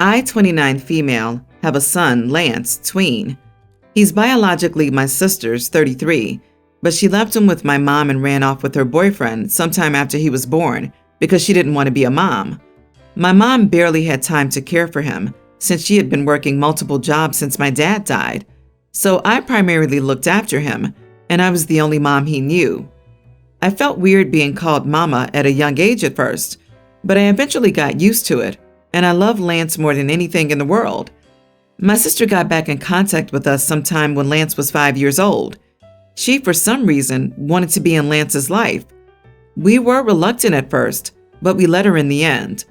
I, 29 female, have a son, Lance, tween. He's biologically my sister's 33, but she left him with my mom and ran off with her boyfriend sometime after he was born because she didn't want to be a mom. My mom barely had time to care for him since she had been working multiple jobs since my dad died, so I primarily looked after him, and I was the only mom he knew. I felt weird being called mama at a young age at first, but I eventually got used to it, and I love Lance more than anything in the world. My sister got back in contact with us sometime when Lance was 5 years old. She, for some reason, wanted to be in Lance's life. We were reluctant at first, but we let her in the end.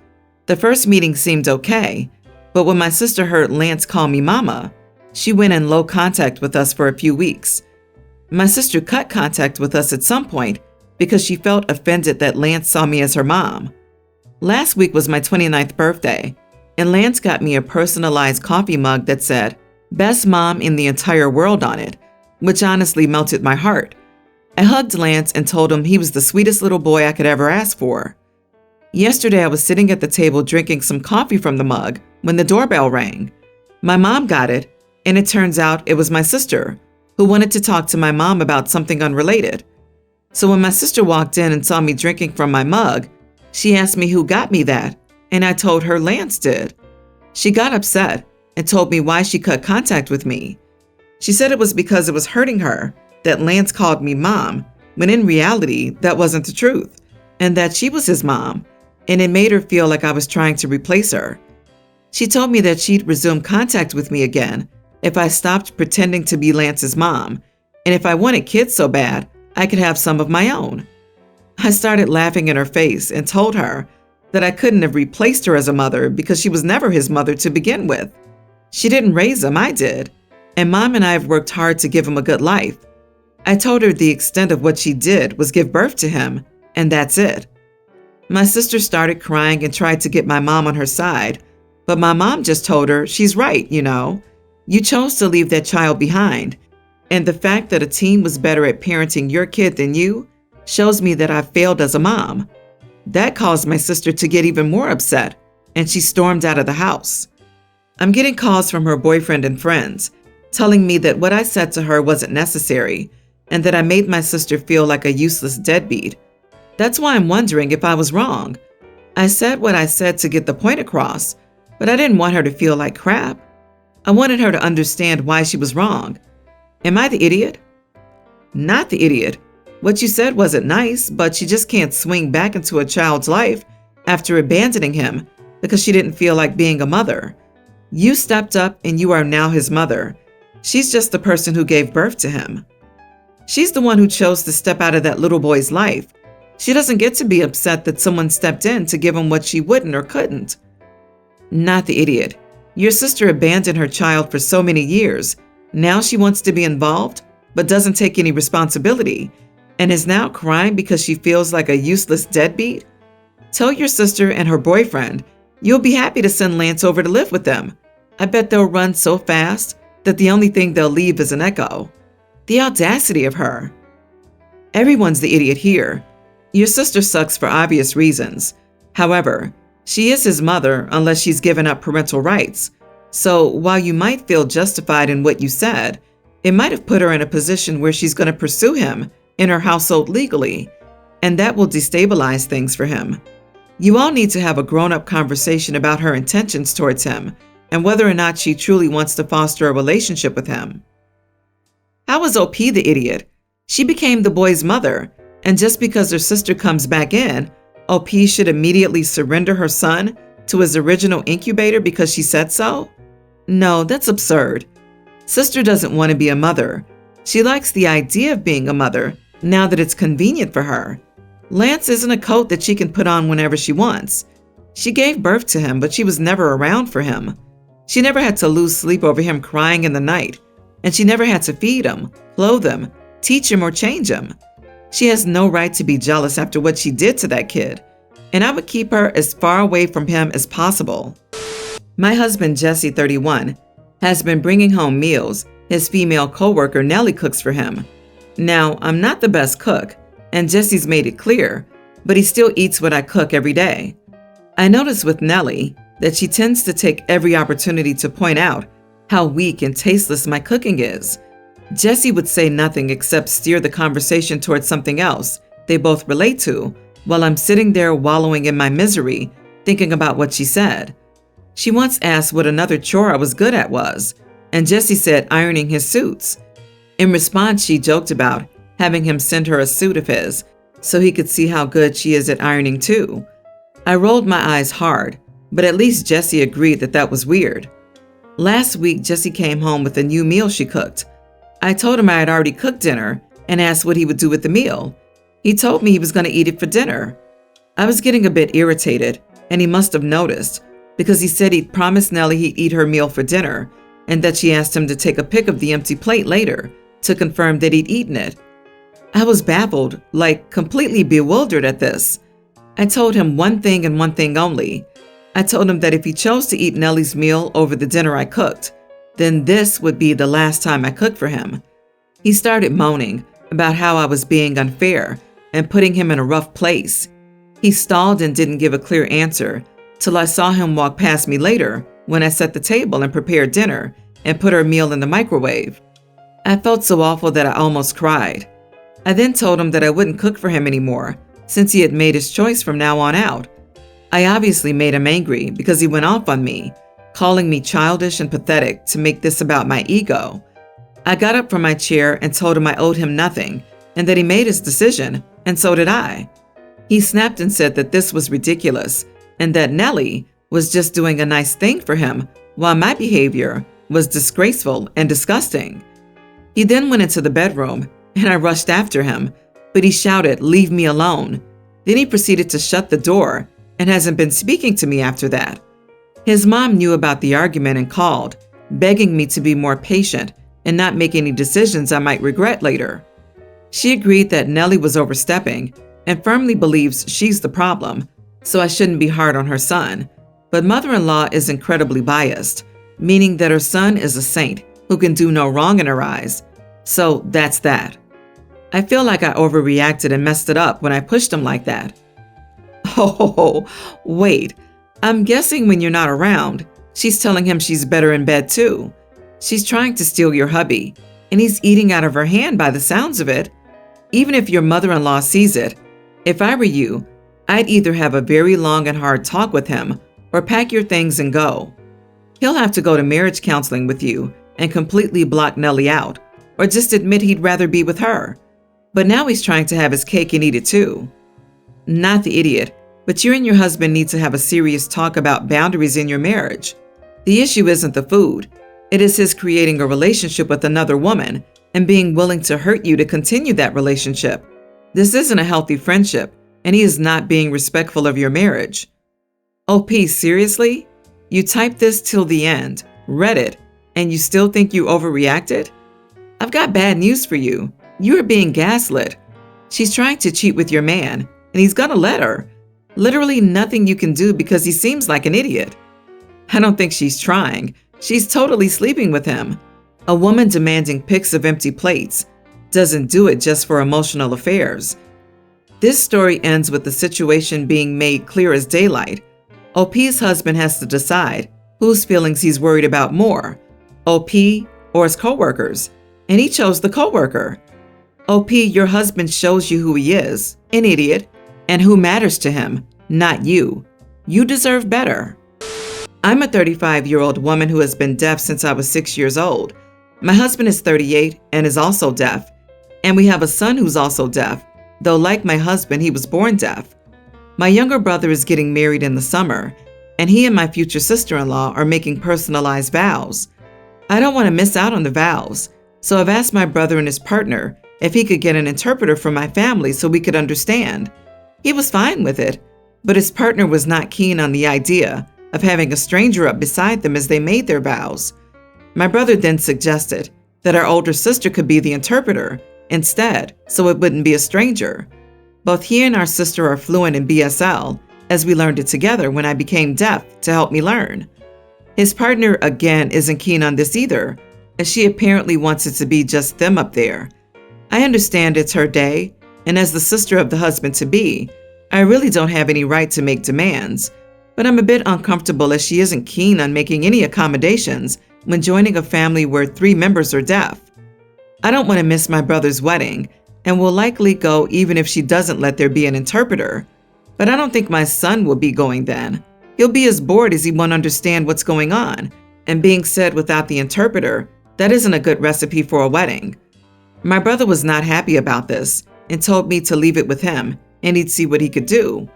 The first meeting seemed okay, but when my sister heard Lance call me mama, she went in low contact with us for a few weeks. My sister cut contact with us at some point because she felt offended that Lance saw me as her mom. Last week was my 29th birthday, and Lance got me a personalized coffee mug that said, "Best Mom in the Entire World" on it, which honestly melted my heart. I hugged Lance and told him he was the sweetest little boy I could ever ask for. Yesterday, I was sitting at the table drinking some coffee from the mug when the doorbell rang. My mom got it, and it turns out it was my sister, who wanted to talk to my mom about something unrelated. So when my sister walked in and saw me drinking from my mug, she asked me who got me that, and I told her Lance did. She got upset and told me why she cut contact with me. She said it was because it was hurting her that Lance called me mom, when in reality, that wasn't the truth, and that she was his mom, and it made her feel like I was trying to replace her. She told me that she'd resume contact with me again if I stopped pretending to be Lance's mom, and if I wanted kids so bad, I could have some of my own. I started laughing in her face and told her that I couldn't have replaced her as a mother because she was never his mother to begin with. She didn't raise him, I did, and Mom and I have worked hard to give him a good life. I told her the extent of what she did was give birth to him, and that's it. My sister started crying and tried to get my mom on her side, but my mom just told her she's right, You chose to leave that child behind, and the fact that a teen was better at parenting your kid than you shows me that I failed as a mom. That caused my sister to get even more upset, and she stormed out of the house. I'm getting calls from her boyfriend and friends, telling me that what I said to her wasn't necessary, and that I made my sister feel like a useless deadbeat. That's why I'm wondering if I was wrong. I said what I said to get the point across, but I didn't want her to feel like crap. I wanted her to understand why she was wrong. Am I the idiot? Not the idiot. What you said wasn't nice, but she just can't swing back into a child's life after abandoning him because she didn't feel like being a mother. You stepped up and you are now his mother. She's just the person who gave birth to him. She's the one who chose to step out of that little boy's life. She doesn't get to be upset that someone stepped in to give him what she wouldn't or couldn't. Not the idiot. Your sister abandoned her child for so many years. Now she wants to be involved, but doesn't take any responsibility, and is now crying because she feels like a useless deadbeat? Tell your sister and her boyfriend you'll be happy to send Lance over to live with them. I bet they'll run so fast that the only thing they'll leave is an echo. The audacity of her. Everyone's the idiot here. Your sister sucks for obvious reasons. However, she is his mother unless she's given up parental rights. So while you might feel justified in what you said, it might have put her in a position where she's going to pursue him in her household legally, and that will destabilize things for him. You all need to have a grown-up conversation about her intentions towards him and whether or not she truly wants to foster a relationship with him. How is OP the idiot? She became the boy's mother, and just because her sister comes back in, OP should immediately surrender her son to his original incubator because she said so? No, that's absurd. Sister doesn't want to be a mother. She likes the idea of being a mother now that it's convenient for her. Lance isn't a coat that she can put on whenever she wants. She gave birth to him, but she was never around for him. She never had to lose sleep over him crying in the night, and she never had to feed him, clothe him, teach him, or change him. She has no right to be jealous after what she did to that kid, and I would keep her as far away from him as possible. My husband, Jesse, 31, has been bringing home meals his female coworker Nellie cooks for him. Now, I'm not the best cook, and Jesse's made it clear, but he still eats what I cook every day. I noticed with Nellie, that she tends to take every opportunity to point out how weak and tasteless my cooking is. Jessie would say nothing except steer the conversation towards something else they both relate to, while I'm sitting there wallowing in my misery, thinking about what she said. She once asked what another chore I was good at was, and Jessie said ironing his suits. In response, she joked about having him send her a suit of his so he could see how good she is at ironing too. I rolled my eyes hard, but at least Jessie agreed that that was weird. Last week, Jessie came home with a new meal she cooked. I told him I had already cooked dinner and asked what he would do with the meal. He told me he was going to eat it for dinner. I was getting a bit irritated, and he must have noticed, because he said he'd promised Nellie he'd eat her meal for dinner, and that she asked him to take a pic of the empty plate later to confirm that he'd eaten it. I was baffled, like completely bewildered at this. I told him one thing and one thing only. I told him that if he chose to eat Nellie's meal over the dinner I cooked, then this would be the last time I cooked for him. He started moaning about how I was being unfair and putting him in a rough place. He stalled and didn't give a clear answer till I saw him walk past me later when I set the table and prepared dinner and put her meal in the microwave. I felt so awful that I almost cried. I then told him that I wouldn't cook for him anymore since he had made his choice from now on out. I obviously made him angry because he went off on me, calling me childish and pathetic to make this about my ego. I got up from my chair and told him I owed him nothing and that he made his decision, and so did I. He snapped and said that this was ridiculous and that Nellie was just doing a nice thing for him while my behavior was disgraceful and disgusting. He then went into the bedroom and I rushed after him, but he shouted, "Leave me alone." Then he proceeded to shut the door and hasn't been speaking to me after that. His mom knew about the argument and called, begging me to be more patient and not make any decisions I might regret later. She agreed that Nellie was overstepping and firmly believes she's the problem, so I shouldn't be hard on her son. But mother-in-law is incredibly biased, meaning that her son is a saint who can do no wrong in her eyes. So that's that. I feel like I overreacted and messed it up when I pushed him like that. Oh, wait. I'm guessing when you're not around, she's telling him she's better in bed too. She's trying to steal your hubby, and he's eating out of her hand by the sounds of it. Even if your mother-in-law sees it, if I were you, I'd either have a very long and hard talk with him or pack your things and go. He'll have to go to marriage counseling with you and completely block Nellie out, or just admit he'd rather be with her. But now he's trying to have his cake and eat it too. Not the idiot, but you and your husband need to have a serious talk about boundaries in your marriage. The issue isn't the food. It is his creating a relationship with another woman and being willing to hurt you to continue that relationship. This isn't a healthy friendship, and he is not being respectful of your marriage. OP, seriously? You typed this till the end, read it, and you still think you overreacted? I've got bad news for you. You are being gaslit. She's trying to cheat with your man, and he's gonna let her. Literally nothing you can do because he seems like an idiot. I don't think she's trying. She's totally sleeping with him. A woman demanding pics of empty plates doesn't do it just for emotional affairs. This story ends with the situation being made clear as daylight. OP's husband has to decide whose feelings he's worried about more, OP or his coworkers, and he chose the coworker. OP, your husband shows you who he is, an idiot, and who matters to him, not you. You deserve better. I'm a 35-year-old woman who has been deaf since I was 6 years old. My husband is 38 and is also deaf, and we have a son who's also deaf, though like my husband, he was born deaf. My younger brother is getting married in the summer, and he and my future sister-in-law are making personalized vows. I don't want to miss out on the vows, so I've asked my brother and his partner if he could get an interpreter for my family so we could understand. He was fine with it, but his partner was not keen on the idea of having a stranger up beside them as they made their vows. My brother then suggested that our older sister could be the interpreter instead, so it wouldn't be a stranger. Both he and our sister are fluent in BSL, as we learned it together when I became deaf to help me learn. His partner, again, isn't keen on this either, as she apparently wants it to be just them up there. I understand it's her day, and as the sister of the husband-to-be, I really don't have any right to make demands, but I'm a bit uncomfortable as she isn't keen on making any accommodations when joining a family where 3 members are deaf. I don't want to miss my brother's wedding and will likely go even if she doesn't let there be an interpreter, but I don't think my son will be going then. He'll be as bored as he won't understand what's going on, and being said without the interpreter, that isn't a good recipe for a wedding. My brother was not happy about this and told me to leave it with him and he'd see what he could do.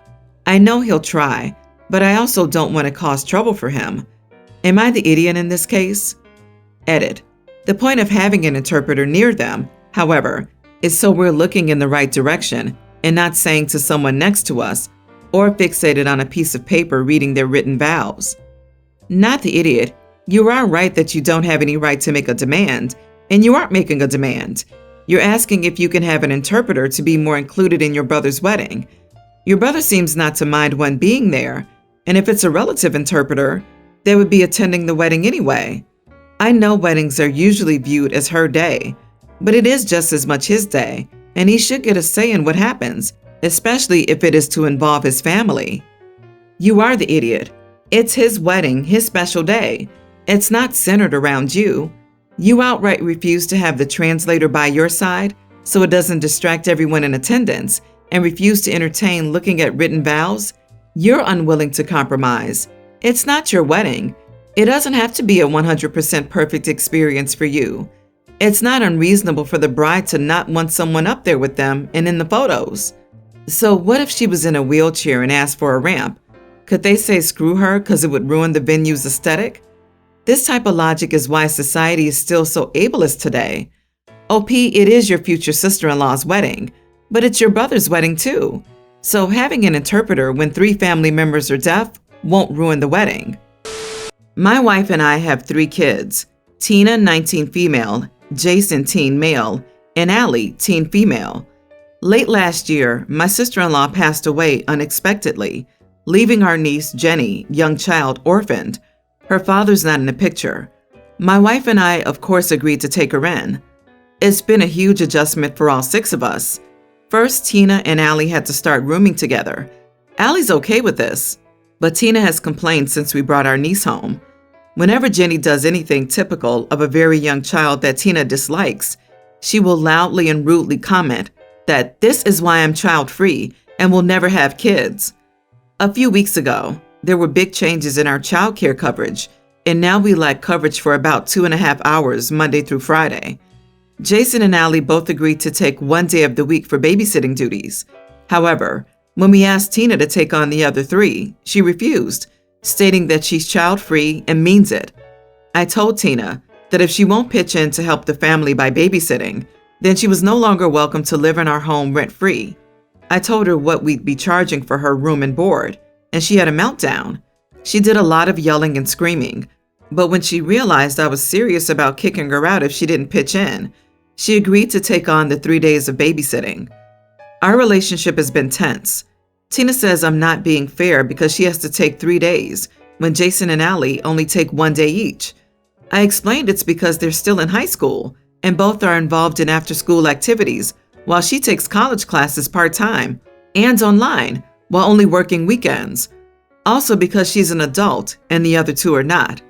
I know he'll try, but I also don't want to cause trouble for him. Am I the idiot in this case? Edit. The point of having an interpreter near them, however, is so we're looking in the right direction and not saying to someone next to us or fixated on a piece of paper reading their written vows. Not the idiot. You are right that you don't have any right to make a demand, and you aren't making a demand. You're asking if you can have an interpreter to be more included in your brother's wedding. Your brother seems not to mind one being there, and if it's a relative interpreter, they would be attending the wedding anyway. I know weddings are usually viewed as her day, but it is just as much his day, and he should get a say in what happens, especially if it is to involve his family. You are the idiot. It's his wedding, his special day. It's not centered around you. You outright refuse to have the translator by your side so it doesn't distract everyone in attendance and refuse to entertain looking at written vows. You're unwilling to compromise. It's not your wedding. It doesn't have to be a 100% perfect experience for you. It's not unreasonable for the bride to not want someone up there with them and in the photos. So what if she was in a wheelchair and asked for a ramp? Could they say screw her because it would ruin the venue's aesthetic? This type of logic is why society is still so ableist today. OP, it is your future sister-in-law's wedding, but it's your brother's wedding too. So having an interpreter when 3 family members are deaf won't ruin the wedding. My wife and I have 3 kids, Tina, 19 female, Jason, teen male, and Allie, teen female. Late last year, my sister-in-law passed away unexpectedly, leaving our niece, Jenny, young child, orphaned. Her father's not in the picture. My wife and I, of course, agreed to take her in. It's been a huge adjustment for all 6 of us. First, Tina and Allie had to start rooming together. Allie's okay with this, but Tina has complained since we brought our niece home. Whenever Jenny does anything typical of a very young child that Tina dislikes, she will loudly and rudely comment that this is why I'm child-free and will never have kids. A few weeks ago, there were big changes in our child care coverage, and now we lack coverage for about 2.5 hours Monday through Friday. Jason and Allie both agreed to take 1 day of the week for babysitting duties. However, when we asked Tina to take on the other 3, she refused, stating that she's child-free and means it. I told Tina that if she won't pitch in to help the family by babysitting, then she was no longer welcome to live in our home rent-free. I told her what we'd be charging for her room and board, and she had a meltdown. She did a lot of yelling and screaming, but when she realized I was serious about kicking her out if she didn't pitch in, she agreed to take on the 3 days of babysitting. Our relationship has been tense. Tina says I'm not being fair because she has to take 3 days when Jason and Allie only take 1 day each. I explained it's because they're still in high school and both are involved in after-school activities while she takes college classes part-time and online while only working weekends. Also because she's an adult and the other 2 are not.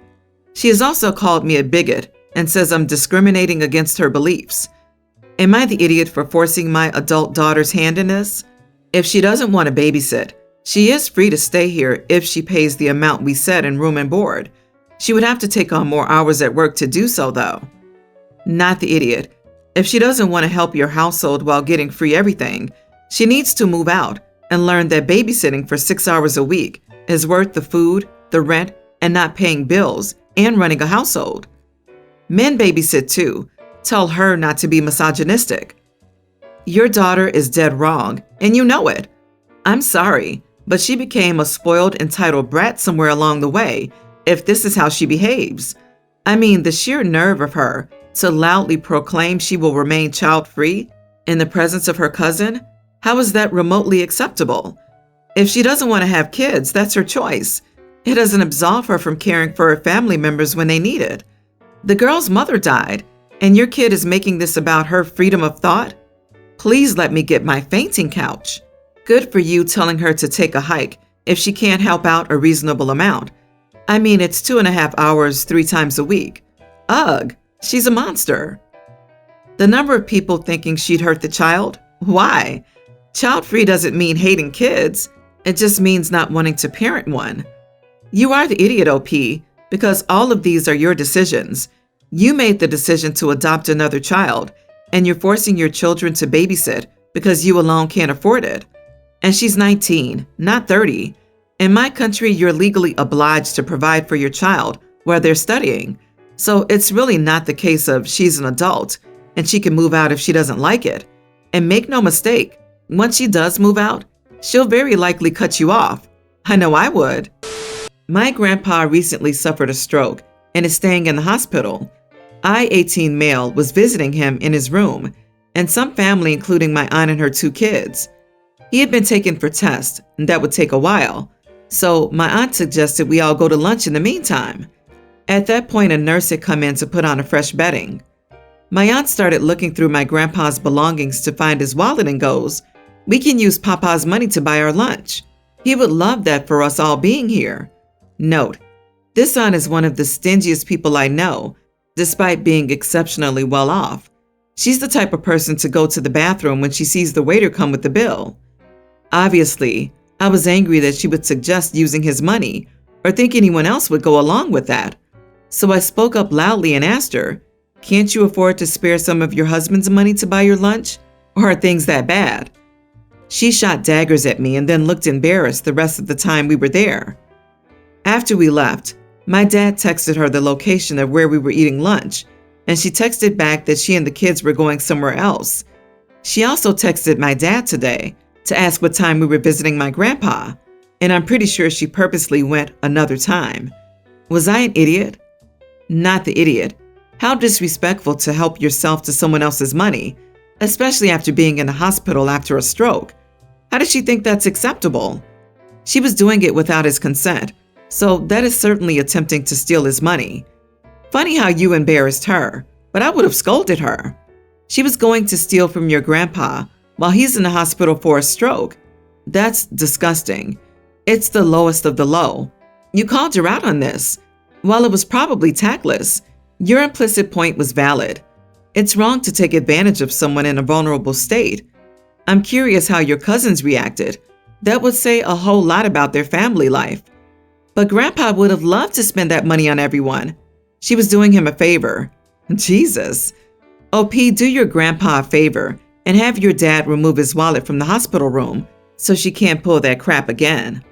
She has also called me a bigot and says I'm discriminating against her beliefs. Am I the idiot for forcing my adult daughter's hand in this? If she doesn't want to babysit, she is free to stay here if she pays the amount we set in room and board. She would have to take on more hours at work to do so, though. Not the idiot. If she doesn't want to help your household while getting free everything, she needs to move out and learn that babysitting for 6 hours a week is worth the food, the rent, and not paying bills and running a household. Men babysit too. Tell her not to be misogynistic. Your daughter is dead wrong, and you know it. I'm sorry, but she became a spoiled, entitled brat somewhere along the way, if this is how she behaves. I mean, the sheer nerve of her to loudly proclaim she will remain child-free in the presence of her cousin? How is that remotely acceptable? If she doesn't want to have kids, that's her choice. It doesn't absolve her from caring for her family members when they need it. The girl's mother died, and your kid is making this about her freedom of thought? Please let me get my fainting couch. Good for you telling her to take a hike if she can't help out a reasonable amount. I mean, it's 2.5 hours 3 times a week. Ugh, she's a monster. The number of people thinking she'd hurt the child? Why? Child-free doesn't mean hating kids. It just means not wanting to parent one. You are the idiot, OP, because all of these are your decisions. You made the decision to adopt another child, and you're forcing your children to babysit because you alone can't afford it. And she's 19, not 30. In my country, you're legally obliged to provide for your child while they're studying. So it's really not the case of she's an adult and she can move out if she doesn't like it. And make no mistake, once she does move out, she'll very likely cut you off. I know I would. My grandpa recently suffered a stroke and is staying in the hospital. I, 18 male, was visiting him in his room, and some family, including my aunt and her 2 kids. He had been taken for tests, and that would take a while. So my aunt suggested we all go to lunch in the meantime. At that point, a nurse had come in to put on a fresh bedding. My aunt started looking through my grandpa's belongings to find his wallet and goes, "We can use Papa's money to buy our lunch. He would love that for us all being here." Note, this aunt is one of the stingiest people I know, despite being exceptionally well off. She's the type of person to go to the bathroom when she sees the waiter come with the bill. Obviously, I was angry that she would suggest using his money or think anyone else would go along with that. So I spoke up loudly and asked her, "Can't you afford to spare some of your husband's money to buy your lunch? Or are things that bad?" She shot daggers at me and then looked embarrassed the rest of the time we were there. After we left, my dad texted her the location of where we were eating lunch, and she texted back that she and the kids were going somewhere else. She also texted my dad today to ask what time we were visiting my grandpa, and I'm pretty sure she purposely went another time. Was I an idiot? Not the idiot. How disrespectful to help yourself to someone else's money, especially after being in the hospital after a stroke. How does she think that's acceptable? She was doing it without his consent, so that is certainly attempting to steal his money. Funny how you embarrassed her, but I would have scolded her. She was going to steal from your grandpa while he's in the hospital for a stroke. That's disgusting. It's the lowest of the low. You called her out on this. While it was probably tactless, your implicit point was valid. It's wrong to take advantage of someone in a vulnerable state. I'm curious how your cousins reacted. That would say a whole lot about their family life. But Grandpa would have loved to spend that money on everyone. She was doing him a favor. Jesus. OP, do your grandpa a favor and have your dad remove his wallet from the hospital room so she can't pull that crap again.